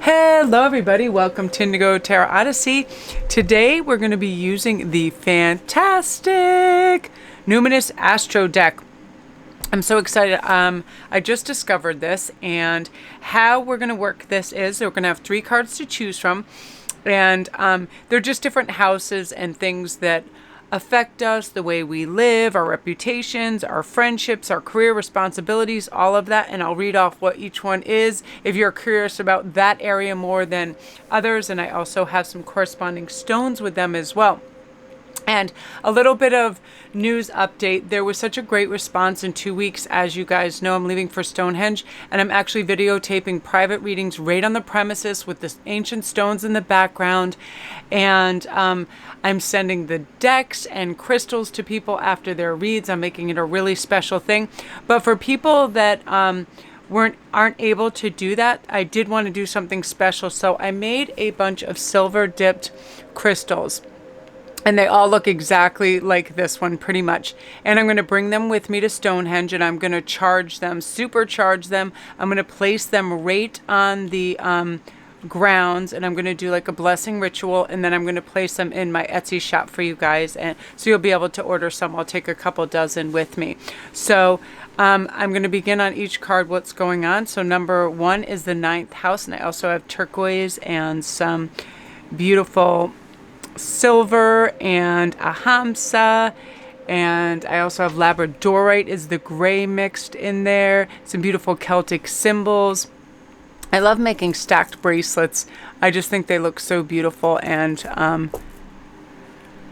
Hello everybody, welcome to Indigo Tarot Odyssey. Today we're going to be using the fantastic Numinous Astro deck. I'm so excited. I just discovered this, and how we're going to work this is we're going to have 3 cards to choose from, and they're just different houses and things that affect us, the way we live, our reputations, our friendships, our career responsibilities, all of that. And I'll read off what each one is if you're curious about that area more than others. And I also have some corresponding stones with them as well. And a little bit of news update. There was such a great response in 2 weeks. As you guys know, I'm leaving for Stonehenge, and I'm actually videotaping private readings right on the premises with the ancient stones in the background. And I'm sending the decks and crystals to people after their reads. I'm making it a really special thing. But for people that aren't able to do that, I did want to do something special. So I made a bunch of silver dipped crystals. And they all look exactly like this one, pretty much. And I'm going to bring them with me to Stonehenge, and I'm going to charge them, supercharge them. I'm going to place them right on the grounds, and I'm going to do like a blessing ritual, and then I'm going to place them in my Etsy shop for you guys. And so you'll be able to order some. I'll take a couple dozen with me. So I'm going to begin on each card what's going on. So number 1 is the 9th house, and I also have turquoise and some beautiful silver and a hamsa, and I also have labradorite is the gray mixed in there, some beautiful Celtic symbols. I love making stacked bracelets. I just think they look so beautiful, and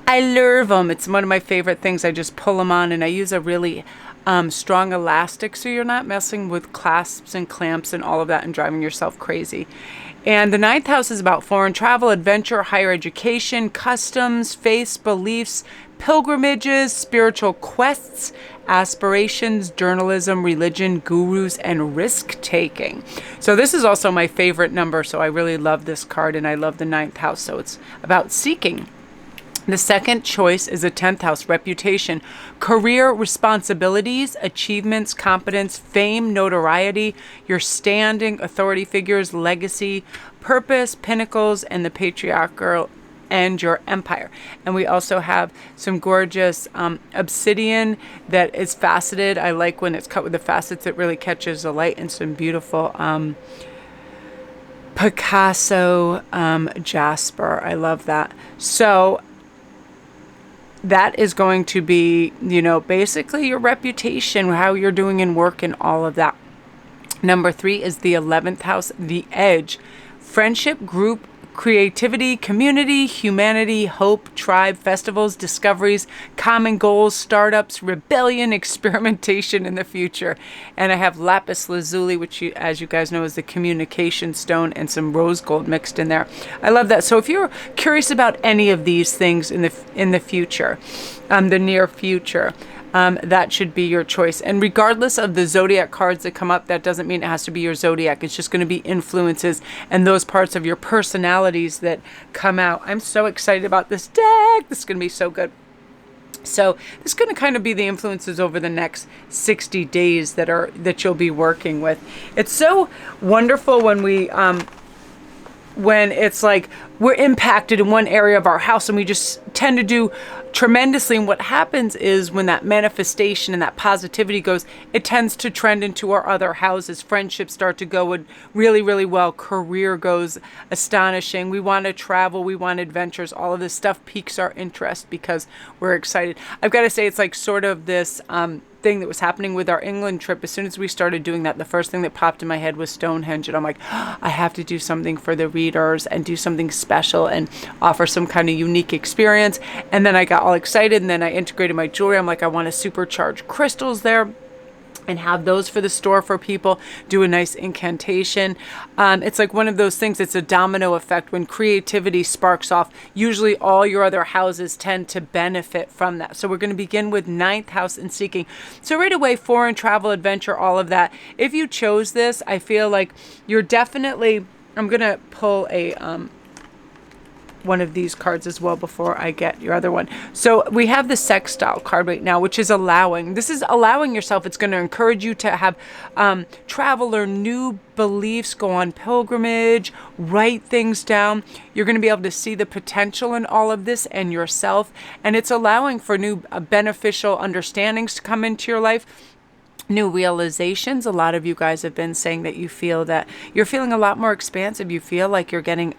I love them. It's one of my favorite things. I just pull them on, and I use a really strong elastic so you're not messing with clasps and clamps and all of that and driving yourself crazy. And the 9th house is about foreign travel, adventure, higher education, customs, faiths, beliefs, pilgrimages, spiritual quests, aspirations, journalism, religion, gurus, and risk-taking. So this is also my favorite number, so I really love this card, and I love the 9th house, so it's about seeking. The second choice is a 10th house, reputation, career responsibilities, achievements, competence, fame, notoriety, your standing, authority figures, legacy, purpose, pinnacles, and the patriarchal and your empire. And we also have some gorgeous obsidian that is faceted. I like when it's cut with the facets. It really catches the light, and some beautiful Picasso jasper. I love that. So that is going to be, basically your reputation, how you're doing in work and all of that. Number 3 is the 11th house, the edge, friendship, group, creativity, community, humanity, hope, tribe, festivals, discoveries, common goals, startups, rebellion, experimentation in the future. And I have lapis lazuli, which as you guys know is the communication stone, and some rose gold mixed in there. I love that. So if you're curious about any of these things in the future, the near future, that should be your choice. And regardless of the zodiac cards that come up, that doesn't mean it has to be your zodiac. It's just going to be influences and those parts of your personalities that come out. I'm so excited about this deck. This is going to be so good. So this is going to kind of be the influences over the next 60 days that you'll be working with. It's so wonderful when it's like we're impacted in one area of our house, and we just tend to do tremendously. And what happens is when that manifestation and that positivity goes, it tends to trend into our other houses. Friendships start to go really, really well. Career goes astonishing. We want to travel. We want adventures. All of this stuff piques our interest because we're excited. I've got to say, it's like sort of this thing that was happening with our England trip. As soon as we started doing that, the first thing that popped in my head was Stonehenge, and I'm like, I have to do something for the readers and do something special and offer some kind of unique experience. And then I got all excited, and then I integrated my jewelry. I'm like, I want to supercharge crystals there and have those for the store for people, do a nice incantation. It's like one of those things, it's a domino effect. When creativity sparks off, usually all your other houses tend to benefit from that. So we're going to begin with 9th house and seeking. So right away, foreign travel, adventure, all of that. If you chose this, I feel like you're definitely, I'm going to pull a one of these cards as well before I get your other one. So we have the sextile card right now, which is allowing. This is allowing yourself. It's going to encourage you to have travel or new beliefs, go on pilgrimage, write things down. You're going to be able to see the potential in all of this and yourself. And it's allowing for new beneficial understandings to come into your life. New realizations. A lot of you guys have been saying that you feel that you're feeling a lot more expansive. You feel like you're getting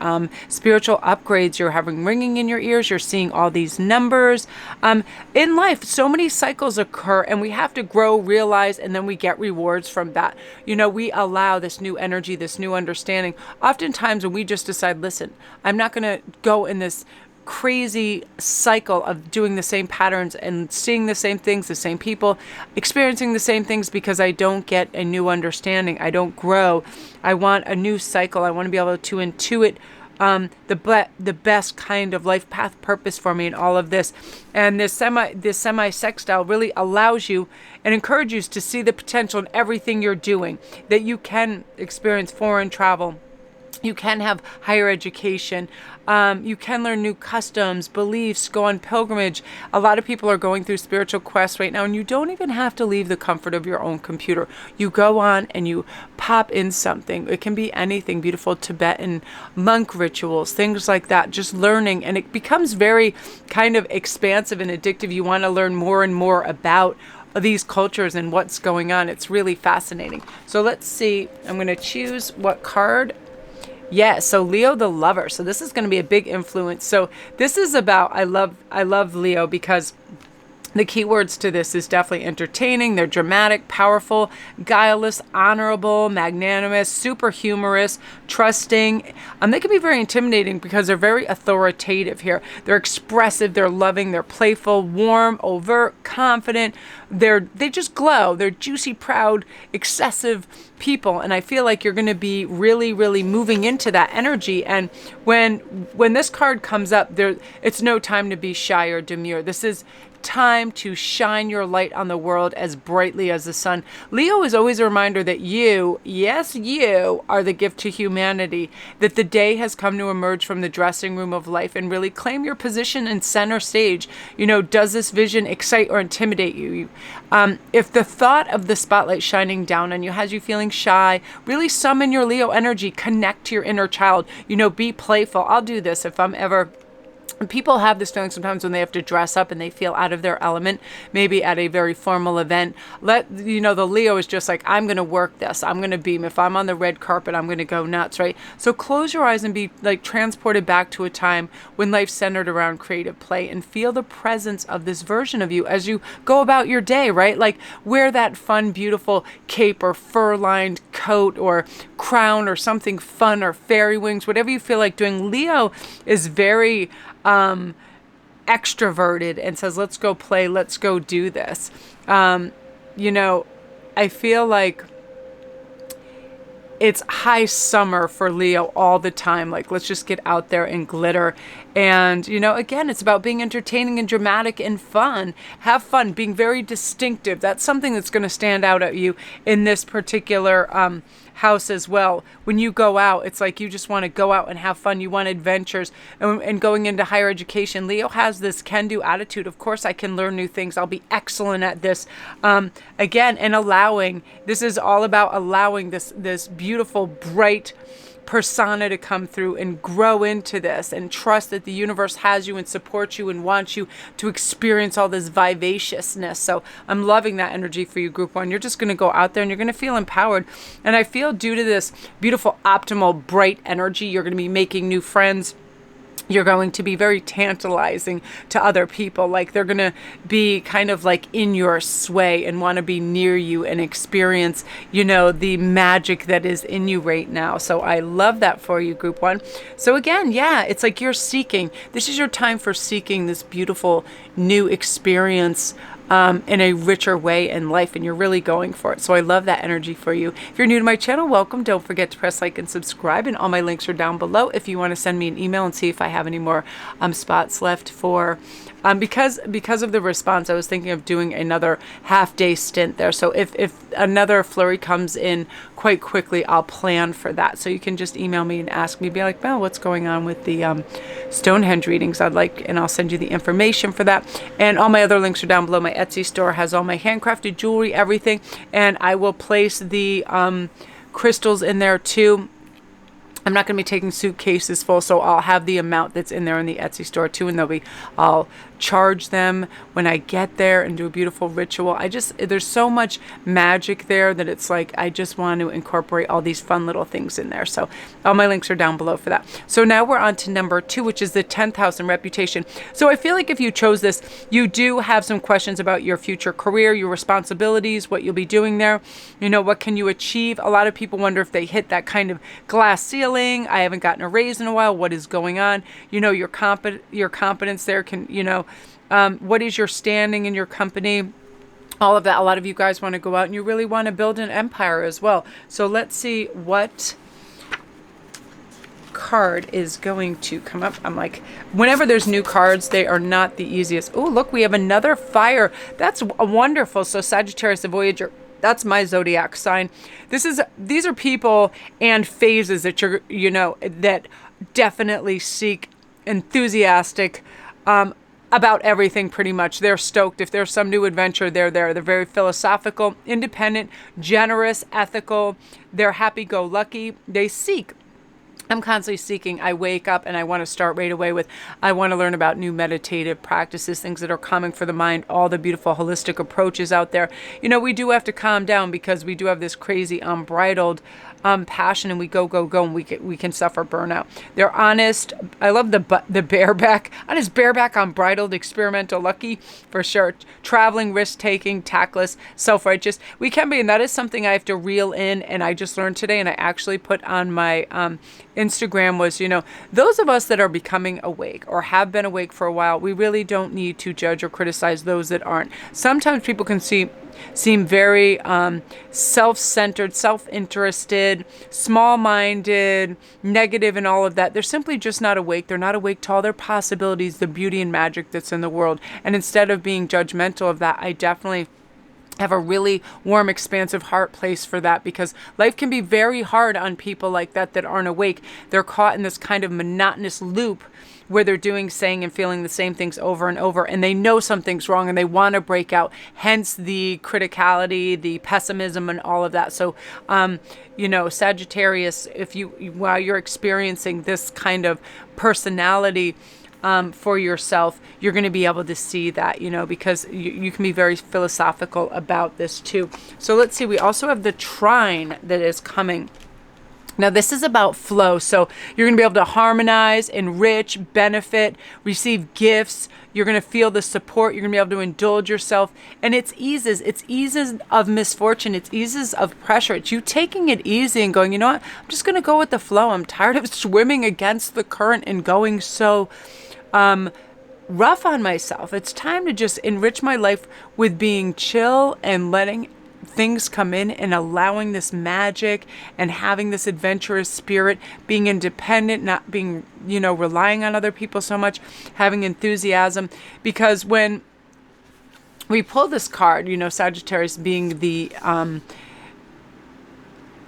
spiritual upgrades. You're having ringing in your ears. You're seeing all these numbers. In life, so many cycles occur, and we have to grow, realize, and then we get rewards from that. You know, we allow this new energy, this new understanding. Oftentimes when we just decide, listen, I'm not going to go in this crazy cycle of doing the same patterns and seeing the same things, the same people, experiencing the same things, because I don't get a new understanding. I don't grow. I want a new cycle. I want to be able to intuit the best kind of life path purpose for me in all of this. And this semi sextile really allows you and encourages you to see the potential in everything you're doing, that you can experience foreign travel. You can have higher education. You can learn new customs, beliefs, go on pilgrimage. A lot of people are going through spiritual quests right now, and you don't even have to leave the comfort of your own computer. You go on and you pop in something. It can be anything, beautiful Tibetan monk rituals, things like that, just learning. And it becomes very kind of expansive and addictive. You want to learn more and more about these cultures and what's going on. It's really fascinating. So let's see. I'm going to choose what card. Yeah, so Leo the Lover. So this is going to be a big influence. So this is about, I love Leo, because the keywords to this is definitely entertaining. They're dramatic, powerful, guileless, honorable, magnanimous, super humorous, trusting. They can be very intimidating because they're very authoritative here. They're expressive, they're loving, they're playful, warm, overt, confident. They just glow. They're juicy, proud, excessive people. And I feel like you're going to be really, really moving into that energy. And when this card comes up, it's no time to be shy or demure. This is time to shine your light on the world as brightly as the sun. Leo is always a reminder that you, yes, you are the gift to humanity, that the day has come to emerge from the dressing room of life and really claim your position in center stage. You know, does this vision excite or intimidate you? If the thought of the spotlight shining down on you has you feeling shy, really summon your Leo energy, connect to your inner child, you know, be playful. I'll do this if I'm ever... People have this feeling sometimes when they have to dress up and they feel out of their element, maybe at a very formal event. The Leo is just like, I'm going to work this. I'm going to beam. If I'm on the red carpet, I'm going to go nuts, right? So close your eyes and be like transported back to a time when life centered around creative play, and feel the presence of this version of you as you go about your day, right? Like wear that fun, beautiful cape or fur-lined coat or crown or something fun, or fairy wings, whatever you feel like doing. Leo is very extroverted and says, let's go play, let's go do this. I feel like it's high summer for Leo all the time. Like, let's just get out there and glitter. And, again, it's about being entertaining and dramatic and fun. Have fun, being very distinctive. That's something that's going to stand out at you in this particular house as well. When you go out, it's like you just want to go out and have fun. You want adventures. And going into higher education, Leo has this can-do attitude. Of course, I can learn new things. I'll be excellent at this. Again, and allowing. This is all about allowing this beautiful, bright persona to come through and grow into this, and trust that the universe has you and supports you and wants you to experience all this vivaciousness. So I'm loving that energy for you, Group 1. You're just going to go out there and you're going to feel empowered. And I feel due to this beautiful, optimal, bright energy, you're going to be making new friends. You're going to be very tantalizing to other people. Like they're going to be kind of like in your sway and want to be near you and experience, the magic that is in you right now. So I love that for you, Group 1. So again, yeah, it's like you're seeking. This is your time for seeking this beautiful new experience in a richer way in life, and you're really going for it. So I love that energy for you. If you're new to my channel, welcome. Don't forget to press like and subscribe, and all my links are down below if you want to send me an email and see if I have any more spots left for because of the response. I was thinking of doing another half-day stint there. So if another flurry comes in quite quickly, I'll plan for that. So you can just email me and ask me, be like, well, what's going on with the Stonehenge readings? And I'll send you the information for that. And all my other links are down below. My Etsy store has all my handcrafted jewelry, everything. And I will place the crystals in there too. I'm not going to be taking suitcases full, so I'll have the amount that's in there in the Etsy store too, and I'll charge them when I get there and do a beautiful ritual. There's so much magic there that it's like I just want to incorporate all these fun little things in there. So all my links are down below for that. So now we're on to number 2, which is the 10th house and reputation. So I feel like if you chose this, you do have some questions about your future career, your responsibilities, what you'll be doing there. You know, what can you achieve? A lot of people wonder if they hit that kind of glass ceiling. I haven't gotten a raise in a while. What is going on? You know, your competence there can, you know, what is your standing in your company? All of that. A lot of you guys want to go out and you really want to build an empire as well. So let's see what card is going to come up. I'm like, whenever there's new cards, they are not the easiest. Oh, look, we have another fire. That's wonderful. So Sagittarius, the Voyager. That's my zodiac sign. These are people and phases that that definitely seek enthusiastic about everything pretty much. They're stoked. If there's some new adventure, they're there. They're very philosophical, independent, generous, ethical. They're happy-go-lucky. They seek. I'm constantly seeking. I wake up and I want to start right away with, I want to learn about new meditative practices, things that are calming for the mind, all the beautiful holistic approaches out there. You know, we do have to calm down because we do have this crazy unbridled passion, and we go, and we can suffer burnout. They're honest. I love the bareback, honest bareback, unbridled, experimental, lucky for sure. Traveling, risk-taking, tactless, self-righteous. We can be, and that is something I have to reel in, and I just learned today, and I actually put on my Instagram was, you know, those of us that are becoming awake or have been awake for a while, we really don't need to judge or criticize those that aren't. Sometimes people can seem very self-centered, self-interested, small-minded, negative, and all of that. They're simply just not awake. They're not awake to all their possibilities, the beauty and magic that's in the world. And instead of being judgmental of that, I definitely have a really warm, expansive heart place for that, because life can be very hard on people like that aren't awake. They're caught in this kind of monotonous loop where they're doing, saying, and feeling the same things over and over, and they know something's wrong and they want to break out, hence the criticality, the pessimism, and all of that. So you know, Sagittarius, while you're experiencing this kind of personality for yourself, you're going to be able to see that, you know, because you can be very philosophical about this too. So let's see, we also have the trine that is coming. Now, this is about flow. So you're going to be able to harmonize, enrich, benefit, receive gifts. You're going to feel the support. You're going to be able to indulge yourself. And it's eases of misfortune. It's eases of pressure. It's you taking it easy and going, you know what? I'm just going to go with the flow. I'm tired of swimming against the current and going so rough on myself. It's time to just enrich my life with being chill and letting things come in and allowing this magic and having this adventurous spirit, being independent, not being, you know, relying on other people so much, having enthusiasm. Because when we pull this card, you know, Sagittarius being the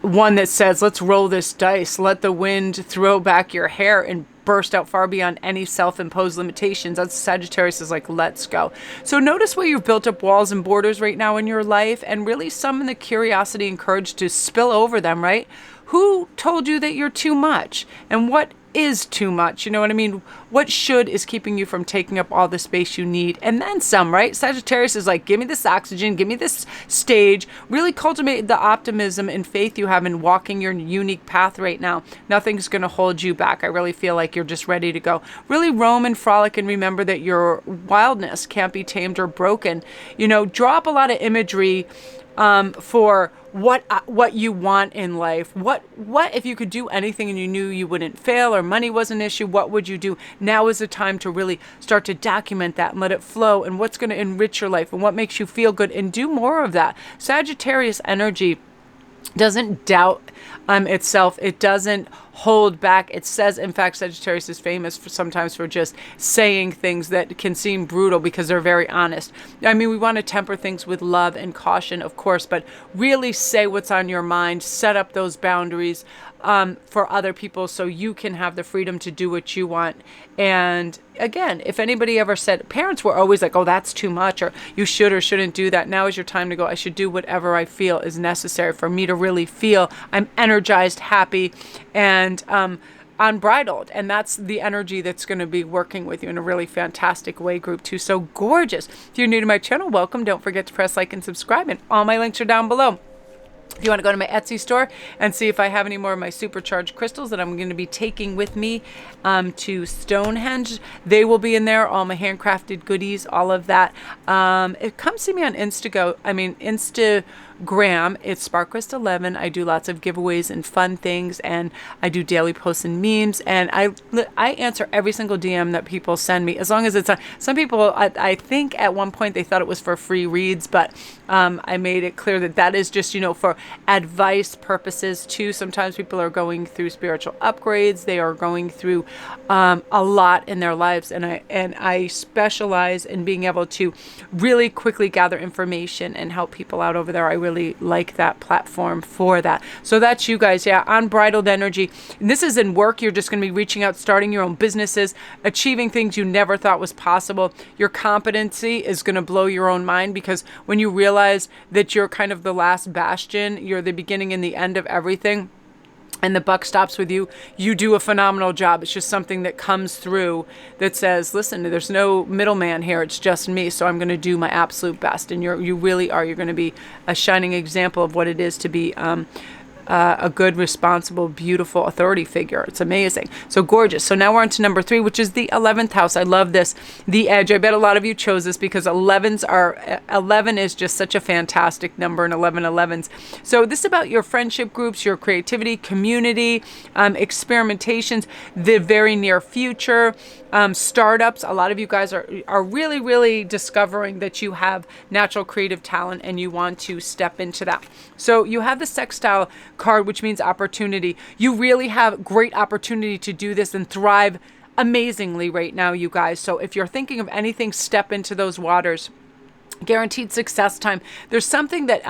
one that says, let's roll this dice, let the wind throw back your hair and burst out far beyond any self-imposed limitations. That's Sagittarius is like, let's go. So notice where you've built up walls and borders right now in your life, and really summon the curiosity and courage to spill over them, right? Who told you that you're too much? And what is too much? You know what I mean? What should is keeping you from taking up all the space you need, and then some, right? Sagittarius is like, give me this oxygen, give me this stage. Really cultivate the optimism and faith you have in walking your unique path right now. Nothing's going to hold you back. I really feel like you're just ready to go. Really roam and frolic, and remember that your wildness can't be tamed or broken. You know, draw up a lot of imagery for what you want in life. What if you could do anything and you knew you wouldn't fail, or money was an issue, what would you do? Now is the time to really start to document that and let it flow, and what's going to enrich your life and what makes you feel good, and do more of that. Sagittarius energy doesn't doubt itself. It doesn't hold back. It says, in fact, Sagittarius is famous for sometimes for just saying things that can seem brutal because they're very honest. I mean, we want to temper things with love and caution, of course, but really say what's on your mind, set up those boundaries for other people so you can have the freedom to do what you want. And again, if anybody ever said, parents were always like, oh, that's too much, or you should or shouldn't do that. Now is your time to go, I should do whatever I feel is necessary for me to really feel I'm energized, happy, and unbridled. And that's the energy that's going to be working with you in a really fantastic way. Group 2, so gorgeous. If you're new to my channel, welcome. Don't forget to press like and subscribe, and all my links are down below. If you want to go to my Etsy store and see if I have any more of my supercharged crystals that I'm going to be taking with me to Stonehenge, they will be in there. All my handcrafted goodies, all of that. Come see me on Instagram. It's SparkCrest11. I do lots of giveaways and fun things, and I do daily posts and memes, and I answer every single DM that people send me, as long as it's some people, I think at one point they thought it was for free reads, but I made it clear that is just, for advice purposes too. Sometimes people are going through spiritual upgrades. They are going through a lot in their lives, and I specialize in being able to really quickly gather information and help people out over there. I really like that platform for that. So that's you guys. Yeah, unbridled energy. And this is in work. You're just going to be reaching out, starting your own businesses, achieving things you never thought was possible. Your competency is going to blow your own mind, because when you realize that you're kind of the last bastion, you're the beginning and the end of everything, and the buck stops with you, you do a phenomenal job. It's just something that comes through that says, listen, there's no middleman here. It's just me. So I'm going to do my absolute best. And you really are. You're going to be a shining example of what it is to be a good, responsible, beautiful authority figure. It's amazing. So gorgeous. So now we're on to number 3, which is the 11th house. I love this. The Edge. I bet a lot of you chose this because 11 is just such a fantastic number, and 11s. So this is about your friendship groups, your creativity, community, experimentations, the very near future, startups. A lot of you guys are really, really discovering that you have natural creative talent and you want to step into that. So you have the sextile card, which means opportunity. You really have great opportunity to do this and thrive amazingly right now, you guys. So if you're thinking of anything, step into those waters. Guaranteed success time. There's something that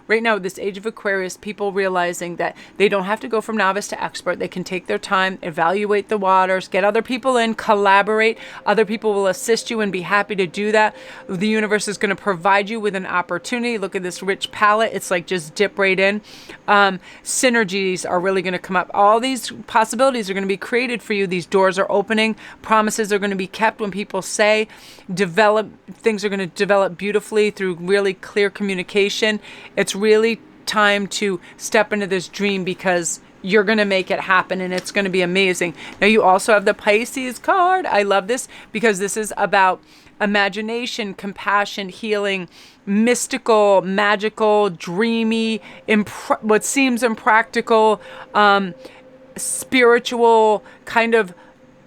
right now, this age of Aquarius, people realizing that they don't have to go from novice to expert. They can take their time, evaluate the waters, get other people in, collaborate. Other people will assist you and be happy to do that. The universe is going to provide you with an opportunity. Look at this rich palette. It's like just dip right in. Synergies are really going to come up. All these possibilities are going to be created for you. These doors are opening. Promises are going to be kept when people say. Things are going to develop beautifully through really clear communication. It's really time to step into this dream, because you're going to make it happen and it's going to be amazing. Now you also have the Pisces card. I love this because this is about imagination, compassion, healing, mystical, magical, dreamy, what seems impractical, spiritual kind of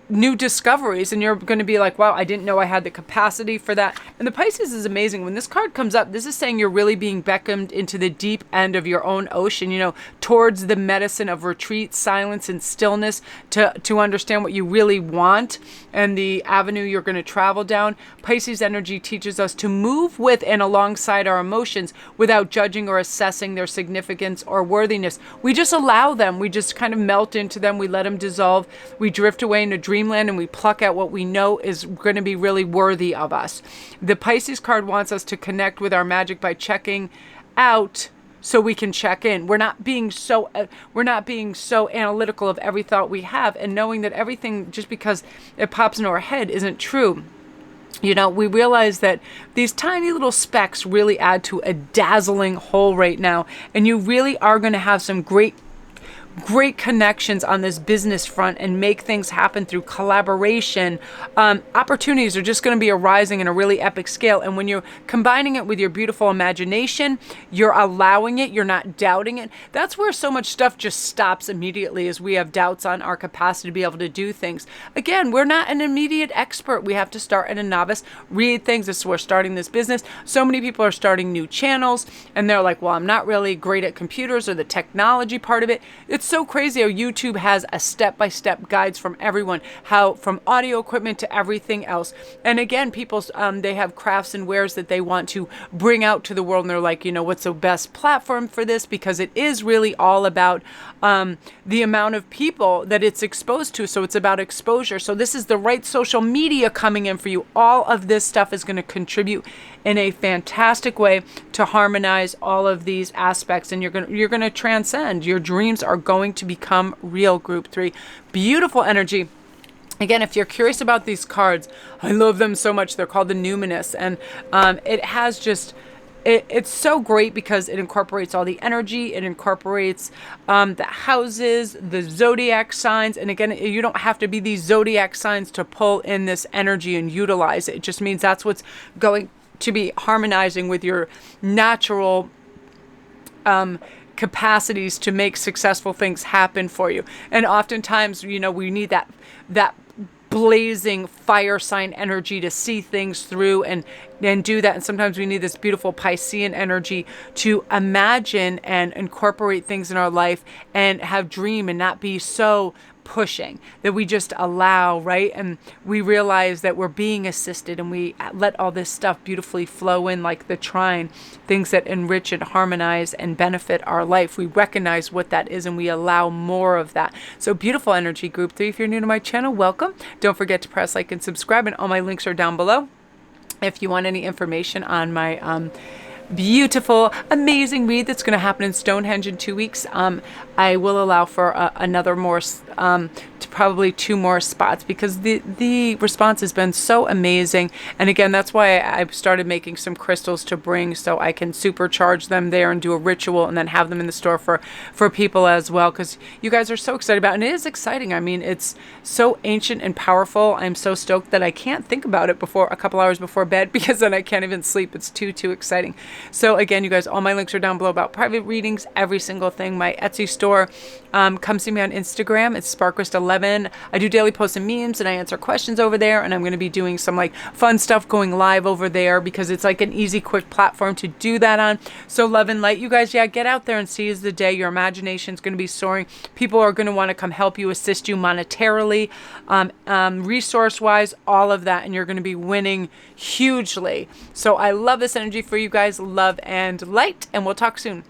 new discoveries, and you're going to be like, wow, I didn't know I had the capacity for that. And the Pisces is amazing. When this card comes up, this is saying you're really being beckoned into the deep end of your own ocean, towards the medicine of retreat, silence, and stillness, to understand what you really want and the avenue you're going to travel down. Pisces energy teaches us to move with and alongside our emotions without judging or assessing their significance or worthiness. We just allow them. We just kind of melt into them. We let them dissolve. We drift away into dreamland, and we pluck out what we know is going to be really worthy of us. The Pisces card wants us to connect with our magic by checking out so we can check in. We're not being so analytical of every thought we have, and knowing that everything, just because it pops into our head, isn't true. We realize that these tiny little specks really add to a dazzling whole right now, and you really are going to have some great great connections on this business front and make things happen through collaboration. Opportunities are just going to be arising in a really epic scale. And when you're combining it with your beautiful imagination, you're allowing it, you're not doubting it. That's where so much stuff just stops immediately, as we have doubts on our capacity to be able to do things. Again, we're not an immediate expert. We have to start at a novice, read things. This is where starting this business. So many people are starting new channels and they're like, well, I'm not really great at computers or the technology part of it. It's so crazy how YouTube has a step-by-step guides from everyone, how from audio equipment to everything else. And again, people, they have crafts and wares that they want to bring out to the world. And they're like, what's the best platform for this? Because it is really all about the amount of people that it's exposed to. So it's about exposure. So this is the right social media coming in for you. All of this stuff is going to contribute in a fantastic way to harmonize all of these aspects, and you're going to transcend. Your dreams are going to become real. Group 3, beautiful energy. Again, if you're curious about these cards, I love them so much. They're called the Numinous, and it has just it's so great because it incorporates all the energy. It incorporates the houses, the zodiac signs. And again, you don't have to be these zodiac signs to pull in this energy and utilize it. It just means that's what's going to be harmonizing with your natural capacities to make successful things happen for you. And oftentimes, we need that blazing fire sign energy to see things through and do that. And sometimes we need this beautiful Piscean energy to imagine and incorporate things in our life and have dream and not be so pushing, that we just allow, right? And we realize that we're being assisted and we let all this stuff beautifully flow in like the trine, things that enrich and harmonize and benefit our life. We recognize what that is and we allow more of that. So beautiful energy, Group 3. If you're new to my channel, welcome. Don't forget to press like and subscribe, and all my links are down below. If you want any information on my beautiful, amazing read that's going to happen in Stonehenge in 2 weeks, I will allow for another more, to probably 2 more spots, because the response has been so amazing. And again, that's why I started making some crystals to bring, so I can supercharge them there and do a ritual and then have them in the store for people as well, because you guys are so excited about it. And it is exciting. I mean, it's so ancient and powerful. I'm so stoked that I can't think about it before a couple hours before bed, because then I can't even sleep. It's too exciting. So again, you guys, all my links are down below about private readings, every single thing, my Etsy store. Come see me on Instagram. It's Sparkrist11. I do daily posts and memes, and I answer questions over there. And I'm going to be doing some like fun stuff going live over there, because it's like an easy, quick platform to do that on. So love and light, you guys. Yeah, get out there and seize the day. Your imagination is going to be soaring. People are going to want to come help you, assist you monetarily, resource-wise, all of that. And you're going to be winning hugely. So I love this energy for you guys. Love and light, and we'll talk soon.